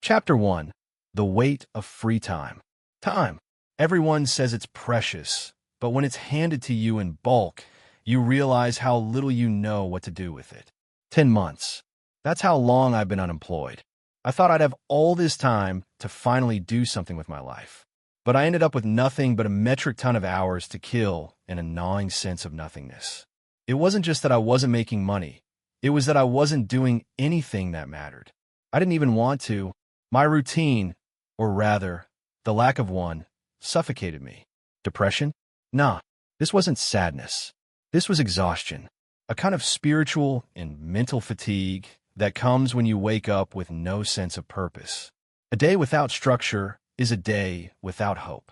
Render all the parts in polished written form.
Chapter 1. The Weight of Free Time. Time. Everyone says it's precious, but when it's handed to you in bulk, you realize how little you know what to do with it. 10 months. That's how long I've been unemployed. I thought I'd have all this time to finally do something with my life. But I ended up with nothing but a metric ton of hours to kill and a gnawing sense of nothingness. It wasn't just that I wasn't making money. It was that I wasn't doing anything that mattered. I didn't even want to. My routine, or rather, the lack of one, suffocated me. Depression? Nah, this wasn't sadness. This was exhaustion, a kind of spiritual and mental fatigue that comes when you wake up with no sense of purpose. A day without structure is a day without hope.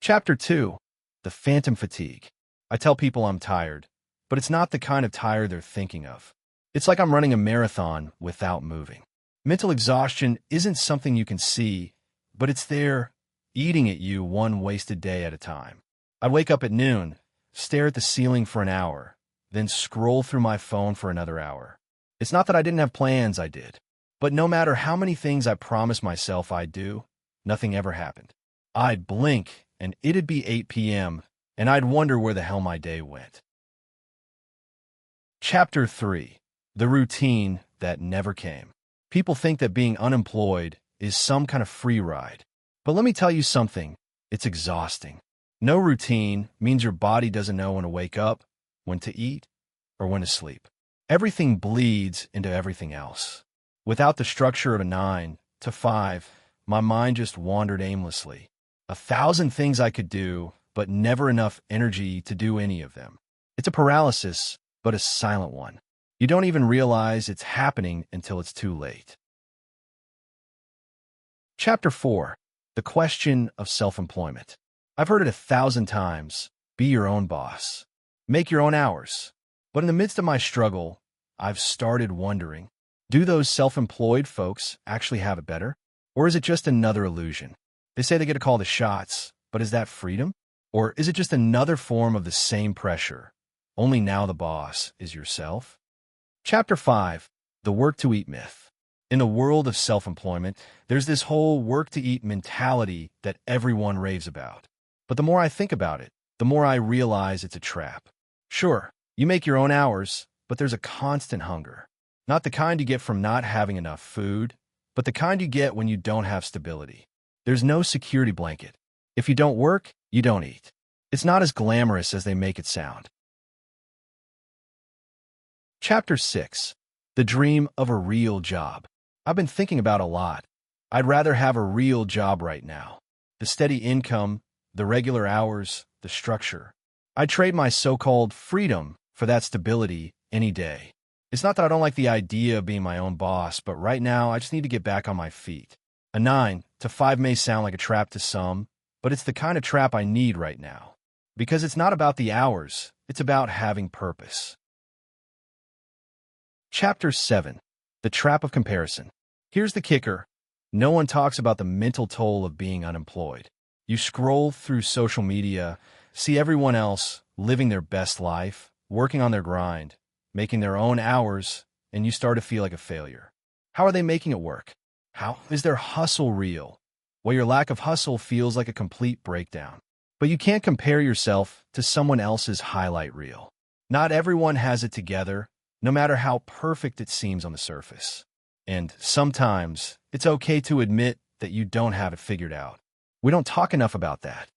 Chapter 2. The Phantom Fatigue. I tell people I'm tired, but it's not the kind of tired they're thinking of. It's like I'm running a marathon without moving. Mental exhaustion isn't something you can see, but it's there, eating at you one wasted day at a time. I'd wake up at noon, stare at the ceiling for an hour, then scroll through my phone for another hour. It's not that I didn't have plans, I did. But no matter how many things I promised myself I'd do, nothing ever happened. I'd blink, and it'd be 8 p.m., and I'd wonder where the hell my day went. Chapter 3. The Routine That Never Came. People think that being unemployed is some kind of free ride. But let me tell you something, it's exhausting. No routine means your body doesn't know when to wake up, when to eat, or when to sleep. Everything bleeds into everything else. Without the structure of a 9 to 5, my mind just wandered aimlessly. 1,000 things I could do, but never enough energy to do any of them. It's a paralysis, but a silent one. You don't even realize it's happening until it's too late. Chapter 4. The Question of Self-Employment. I've heard it 1,000 times. Be your own boss. Make your own hours. But in the midst of my struggle, I've started wondering, do those self-employed folks actually have it better? Or is it just another illusion? They say they get to call the shots, but is that freedom? Or is it just another form of the same pressure? Only now the boss is yourself? Chapter 5. The Work-to-Eat Myth. In the world of self-employment, there's this whole work-to-eat mentality that everyone raves about. But the more I think about it, the more I realize it's a trap. Sure, you make your own hours, but there's a constant hunger. Not the kind you get from not having enough food, but the kind you get when you don't have stability. There's no security blanket. If you don't work, you don't eat. It's not as glamorous as they make it sound. Chapter 6. The Dream of a Real Job. I've been thinking about a lot. I'd rather have a real job right now. The steady income, the regular hours, the structure. I'd trade my so-called freedom for that stability any day. It's not that I don't like the idea of being my own boss, but right now I just need to get back on my feet. A 9 to 5 may sound like a trap to some, but it's the kind of trap I need right now. Because it's not about the hours, it's about having purpose. Chapter 7. The Trap of Comparison. Here's the kicker. No one talks about the mental toll of being unemployed. You scroll through social media, see everyone else living their best life, working on their grind, making their own hours, and you start to feel like a failure. How are they making it work? How is their hustle real? Well, your lack of hustle feels like a complete breakdown. But you can't compare yourself to someone else's highlight reel. Not everyone has it together, no matter how perfect it seems on the surface. And sometimes it's okay to admit that you don't have it figured out. We don't talk enough about that.